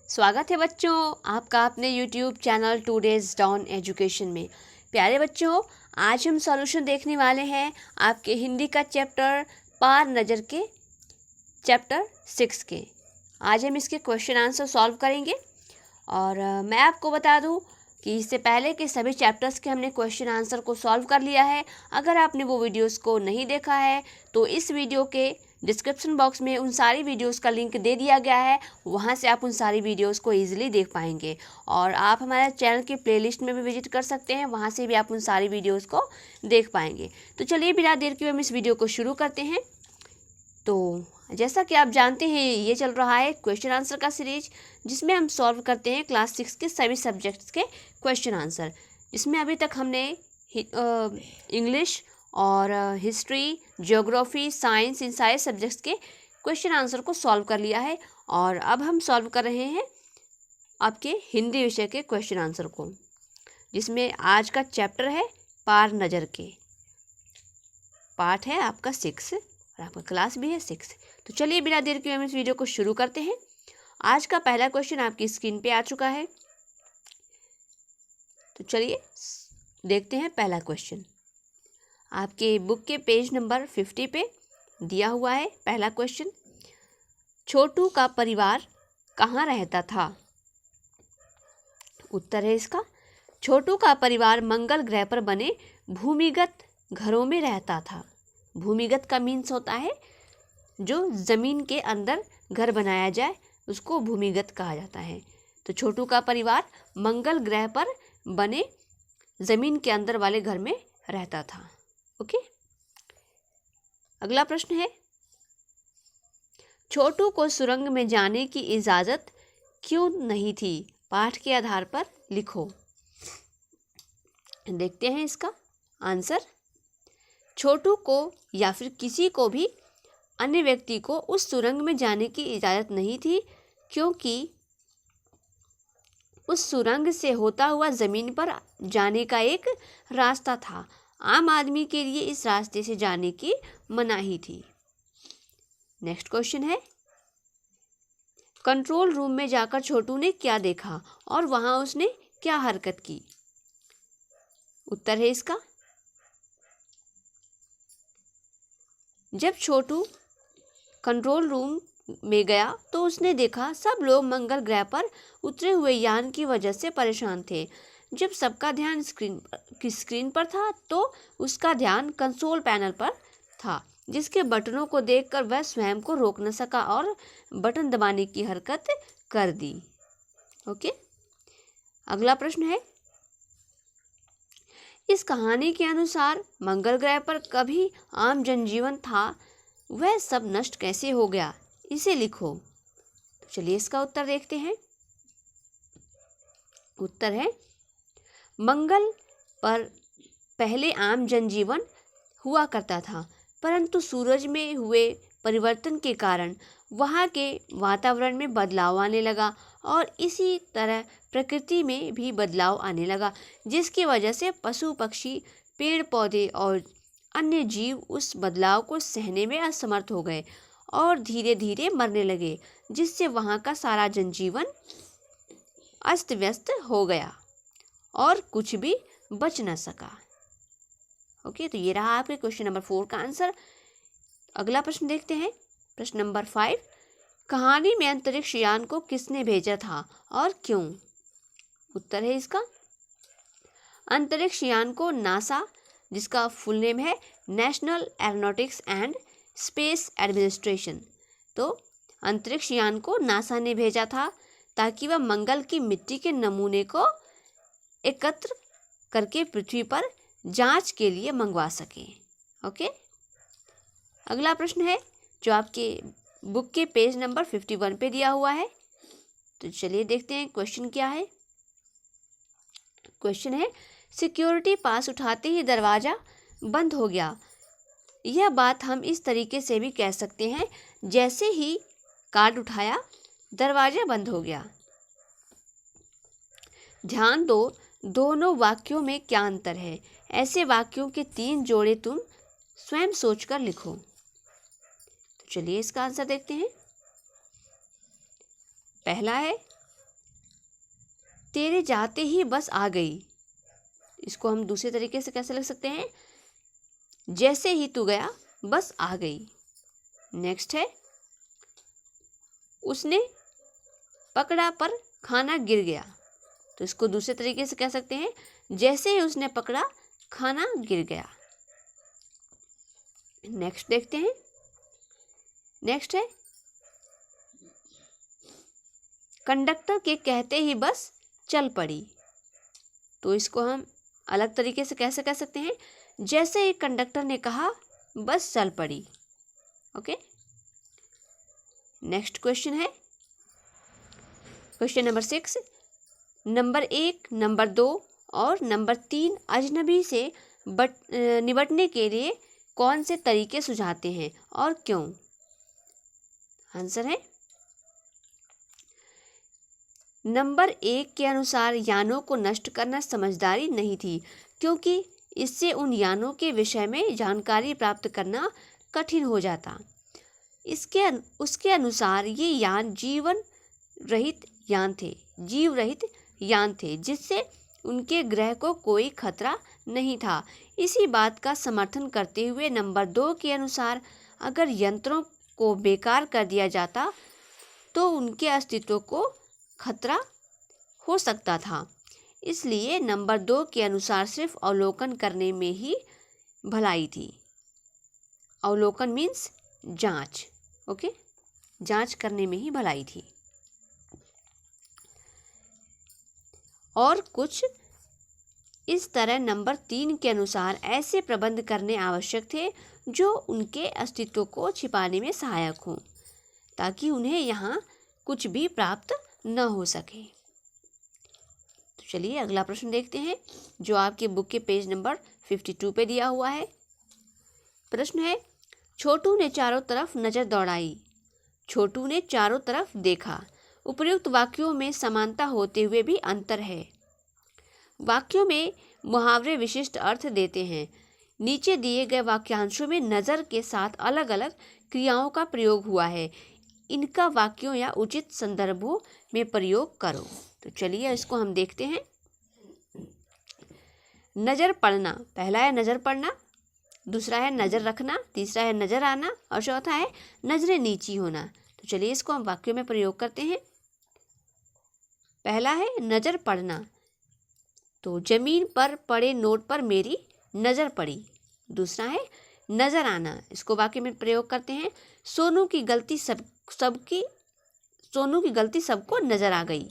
स्वागत है बच्चों आपका अपने YouTube channel 2 days down education में। प्यारे बच्चों, आज हम सॉल्यूशन देखने वाले हैं आपके हिंदी का चैप्टर पार नज़र के चैप्टर 6 के। आज हम इसके क्वेश्चन आंसर सॉल्व करेंगे और मैं आपको बता दूं कि इससे पहले के सभी चैप्टर्स के हमने क्वेश्चन आंसर को सॉल्व कर लिया है। अगर आपने वो वीडियोस को नहीं देखा है तो इस वीडियो के डिस्क्रिप्शन बॉक्स में उन सारी वीडियोस का लिंक दे दिया गया है, वहाँ से आप उन सारी वीडियोस को ईजिली देख पाएंगे। और आप हमारे चैनल की प्लेलिस्ट में भी विजिट कर सकते हैं, वहाँ से भी आप उन सारी वीडियोस को देख पाएंगे। तो चलिए बिना देर के हम इस वीडियो को शुरू करते हैं। तो जैसा कि आप जानते हैं, ये चल रहा है क्वेश्चन आंसर का सीरीज, जिसमें हम सॉल्व करते हैं क्लास 6 के सभी सब्जेक्ट्स के क्वेश्चन आंसर। जिसमें अभी तक हमने इंग्लिश और हिस्ट्री, ज्योग्राफी, साइंस, इन सारे सब्जेक्ट्स के क्वेश्चन आंसर को सॉल्व कर लिया है। और अब हम सॉल्व कर रहे हैं आपके हिंदी विषय के क्वेश्चन आंसर को, जिसमें आज का चैप्टर है पार नज़र के। पार्ट है आपका 6 और आपका क्लास भी है 6। तो चलिए बिना देर के हम इस वीडियो को शुरू करते हैं। आज का पहला क्वेश्चन आपकी स्क्रीन पे आ चुका है, तो चलिए देखते हैं पहला क्वेश्चन। आपके बुक के पेज नंबर 50 पे दिया हुआ है पहला क्वेश्चन। छोटू का परिवार कहाँ रहता था? उत्तर है इसका, छोटू का परिवार मंगल ग्रह पर बने भूमिगत घरों में रहता था। भूमिगत का मीन्स होता है जो ज़मीन के अंदर घर बनाया जाए, उसको भूमिगत कहा जाता है। तो छोटू का परिवार मंगल ग्रह पर बने ज़मीन के अंदर वाले घर में रहता था। ओके, अगला प्रश्न है, छोटू को सुरंग में जाने की इजाज़त क्यों नहीं थी? पाठ के आधार पर लिखो। देखते हैं इसका आंसर। छोटू को या फिर किसी को भी अन्य व्यक्ति को उस सुरंग में जाने की इजाज़त नहीं थी, क्योंकि उस सुरंग से होता हुआ ज़मीन पर जाने का एक रास्ता था। आम आदमी के लिए इस रास्ते से जाने की मनाही थी। नेक्स्ट क्वेश्चन है, कंट्रोल रूम में जाकर छोटू ने क्या देखा और वहां उसने क्या हरकत की? उत्तर है इसका, जब छोटू कंट्रोल रूम में गया तो उसने देखा सब लोग मंगल ग्रह पर उतरे हुए यान की वजह से परेशान थे। जब सबका ध्यान स्क्रीन पर था तो उसका ध्यान कंसोल पैनल पर था, जिसके बटनों को देखकर वह स्वयं को रोक न सका और बटन दबाने की हरकत कर दी। ओके, अगला प्रश्न है, इस कहानी के अनुसार मंगल ग्रह पर कभी आम जनजीवन था, वह सब नष्ट कैसे हो गया? इसे लिखो। तो चलिए इसका उत्तर देखते हैं। उत्तर है, मंगल पर पहले आम जनजीवन हुआ करता था, परंतु सूरज में हुए परिवर्तन के कारण वहाँ के वातावरण में बदलाव आने लगा और इसी तरह प्रकृति में भी बदलाव आने लगा, जिसकी वजह से पशु पक्षी, पेड़ पौधे और अन्य जीव उस बदलाव को सहने में असमर्थ हो गए और धीरे धीरे मरने लगे, जिससे वहाँ का सारा जनजीवन अस्त व्यस्त हो गया और कुछ भी बच न सका। ओके, तो ये रहा आपके क्वेश्चन नंबर 4 का आंसर। अगला प्रश्न देखते हैं, प्रश्न नंबर 5, कहानी में अंतरिक्ष यान को किसने भेजा था और क्यों? उत्तर है इसका, अंतरिक्ष यान को नासा, जिसका फुल नेम है national aeronautics and space administration, तो अंतरिक्ष यान को नासा ने भेजा था ताकि वह मंगल की मिट्टी के नमूने को एकत्र करके पृथ्वी पर जांच के लिए मंगवा सके। ओके, अगला प्रश्न है जो आपके बुक के पेज नंबर 51 पे दिया हुआ है। तो चलिए देखते हैं क्वेश्चन क्या है। क्वेश्चन है, सिक्योरिटी पास उठाते ही दरवाज़ा बंद हो गया। यह बात हम इस तरीके से भी कह सकते हैं, जैसे ही कार्ड उठाया दरवाज़ा बंद हो गया। ध्यान दो, दोनों वाक्यों में क्या अंतर है? ऐसे वाक्यों के 3 जोड़े तुम स्वयं सोचकर लिखो। तो चलिए इसका आंसर देखते हैं। पहला है, तेरे जाते ही बस आ गई। इसको हम दूसरे तरीके से कैसे लिख सकते हैं? जैसे ही तू गया बस आ गई। नेक्स्ट है, उसने पकड़ा पर खाना गिर गया। तो इसको दूसरे तरीके से कह सकते हैं, जैसे ही उसने पकड़ा खाना गिर गया। नेक्स्ट देखते हैं। नेक्स्ट है, कंडक्टर के कहते ही बस चल पड़ी। तो इसको हम अलग तरीके से कैसे कह सकते हैं? जैसे ही कंडक्टर ने कहा बस चल पड़ी। ओके। नेक्स्ट क्वेश्चन है क्वेश्चन नंबर 6। नंबर 1, नंबर 2 और नंबर 3 अजनबी से निपटने के लिए कौन से तरीके सुझाते हैं और क्यों? आंसर है, नंबर 1 के अनुसार यानों को नष्ट करना समझदारी नहीं थी, क्योंकि इससे उन यानों के विषय में जानकारी प्राप्त करना कठिन हो जाता। उसके अनुसार ये यान जीव रहित यान थे, जिससे उनके ग्रह को कोई खतरा नहीं था। इसी बात का समर्थन करते हुए नंबर 2 के अनुसार अगर यंत्रों को बेकार कर दिया जाता तो उनके अस्तित्व को खतरा हो सकता था। इसलिए नंबर 2 के अनुसार सिर्फ अवलोकन करने में ही भलाई थी। अवलोकन मीन्स जांच। ओके, जांच करने में ही भलाई थी। और कुछ इस तरह नंबर 3 के अनुसार ऐसे प्रबंध करने आवश्यक थे जो उनके अस्तित्व को छिपाने में सहायक हों, ताकि उन्हें यहाँ कुछ भी प्राप्त न हो सके। तो चलिए अगला प्रश्न देखते हैं, जो आपके बुक के पेज नंबर 52 पे दिया हुआ है। प्रश्न है, छोटू ने चारों तरफ नजर दौड़ाई। छोटू ने चारों तरफ देखा। उपर्युक्त वाक्यों में समानता होते हुए भी अंतर है। वाक्यों में मुहावरे विशिष्ट अर्थ देते हैं। नीचे दिए गए वाक्यांशों में नज़र के साथ अलग अलग क्रियाओं का प्रयोग हुआ है। इनका वाक्यों या उचित संदर्भों में प्रयोग करो। तो चलिए इसको हम देखते हैं। नज़र पड़ना, पहला है नज़र पड़ना, दूसरा है नज़र रखना, तीसरा है नज़र आना और चौथा है नज़रें नीची होना। तो चलिए इसको हम वाक्यों में प्रयोग करते हैं। पहला है नज़र पड़ना, तो जमीन पर पड़े नोट पर मेरी नज़र पड़ी। दूसरा है नज़र आना, इसको वाक्य में प्रयोग करते हैं। सोनू की गलती सबको नज़र आ गई।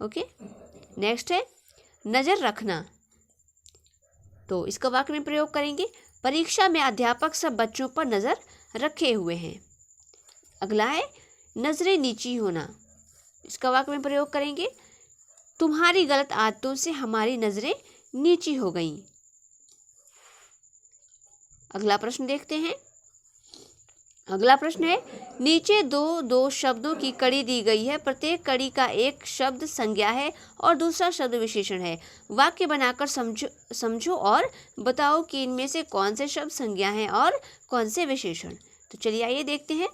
ओके। नेक्स्ट है नज़र रखना, तो इसका वाक्य में प्रयोग करेंगे। परीक्षा में अध्यापक सब बच्चों पर नज़र रखे हुए हैं। अगला है नज़रें नीची होना, इसका वाक्य में प्रयोग करेंगे। तुम्हारी गलत आदतों से हमारी नज़रें नीची हो गईं। अगला प्रश्न देखते हैं। अगला प्रश्न है, नीचे दो शब्दों की कड़ी दी गई है। प्रत्येक कड़ी का एक शब्द संज्ञा है और दूसरा शब्द विशेषण है। वाक्य बनाकर समझो और बताओ कि इनमें से कौन से शब्द संज्ञा हैं और कौन से विशेषण। तो चलिए आइए देखते हैं।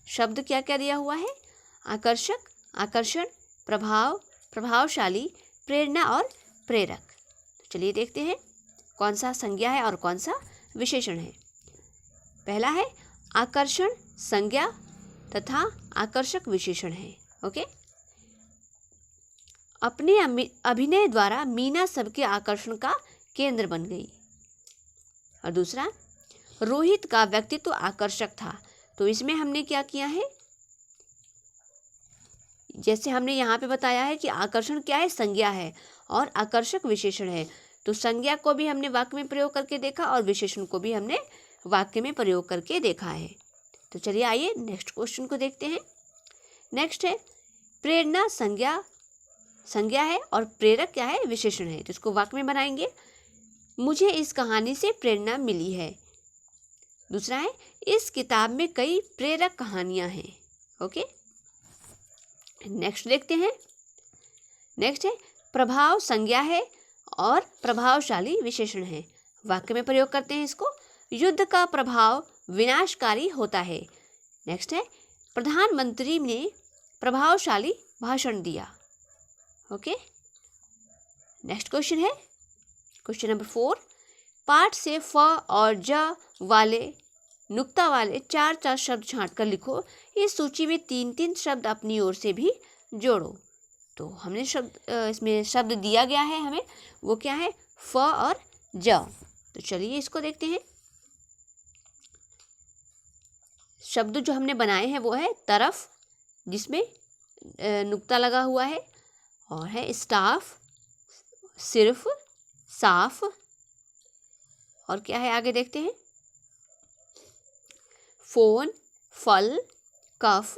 शब्द क्या क्या दिया हुआ है? आकर्षक, आकर्षण, प्रभाव, प्रभावशाली, प्रेरणा और प्रेरक। तो चलिए देखते हैं कौन सा संज्ञा है और कौन सा विशेषण है। पहला है आकर्षण संज्ञा तथा आकर्षक विशेषण है। ओके। अपने अभिनय द्वारा मीना सबके आकर्षण का केंद्र बन गई। और दूसरा, रोहित का व्यक्तित्व आकर्षक था। तो इसमें हमने क्या किया है, जैसे हमने यहाँ पे बताया है कि आकर्षण क्या है, संज्ञा है और आकर्षक विशेषण है। तो संज्ञा को भी हमने वाक्य में प्रयोग करके देखा और विशेषण को भी हमने वाक्य में प्रयोग करके देखा है। तो चलिए आइए नेक्स्ट क्वेश्चन को देखते हैं। नेक्स्ट है प्रेरणा संज्ञा है और प्रेरक क्या है, विशेषण है। तो इसको वाक्य में बनाएंगे। मुझे इस कहानी से प्रेरणा मिली है। दूसरा है इस किताब में कई प्रेरक कहानियां हैं। ओके। नेक्स्ट देखते हैं। नेक्स्ट है प्रभाव संज्ञा है और प्रभावशाली विशेषण है। वाक्य में प्रयोग करते हैं इसको। युद्ध का प्रभाव विनाशकारी होता है। नेक्स्ट है प्रधानमंत्री ने प्रभावशाली भाषण दिया। ओके, नेक्स्ट क्वेश्चन है क्वेश्चन नंबर 4। पाठ से फ और ज वाले नुक्ता वाले 4 शब्द छांट कर लिखो। इस सूची में 3 शब्द अपनी ओर से भी जोड़ो। तो हमने इसमें शब्द दिया गया है हमें, वो क्या है, फ और ज। तो चलिए इसको देखते हैं। शब्द जो हमने बनाए हैं वो है तरफ, जिसमें नुक्ता लगा हुआ है, और है स्टाफ, सिर्फ, साफ, और क्या है आगे देखते हैं, फोन, फल, कफ,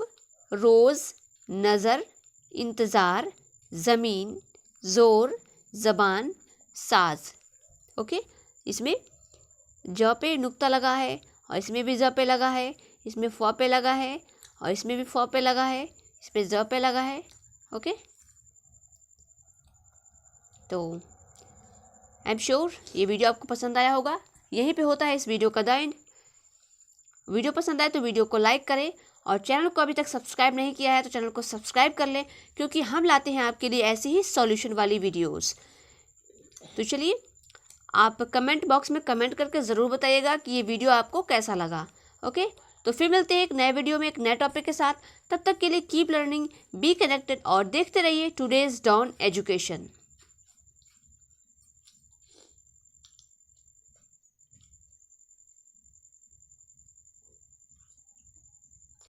रोज, नज़र, इंतज़ार, ज़मीन, ज़ोर, ज़बान, साज। ओके, इसमें ज पे नुक्ता लगा है, और इसमें भी ज पे लगा है, इसमें फ पे लगा है, और इसमें भी फ पे लगा है, इसमें ज पे लगा है। ओके, तो आई एम श्योर ये वीडियो आपको पसंद आया होगा। यहीं पे होता है इस वीडियो का द एंड। वीडियो पसंद आए तो वीडियो को लाइक करें, और चैनल को अभी तक सब्सक्राइब नहीं किया है तो चैनल को सब्सक्राइब कर लें, क्योंकि हम लाते हैं आपके लिए ऐसी ही सॉल्यूशन वाली वीडियोस। तो चलिए, आप कमेंट बॉक्स में कमेंट करके ज़रूर बताइएगा कि ये वीडियो आपको कैसा लगा। ओके, तो फिर मिलते हैं एक नए वीडियो में एक नए टॉपिक के साथ। तब तक के लिए कीप लर्निंग, बी कनेक्टेड, और देखते रहिए टुडेज डॉन एजुकेशन।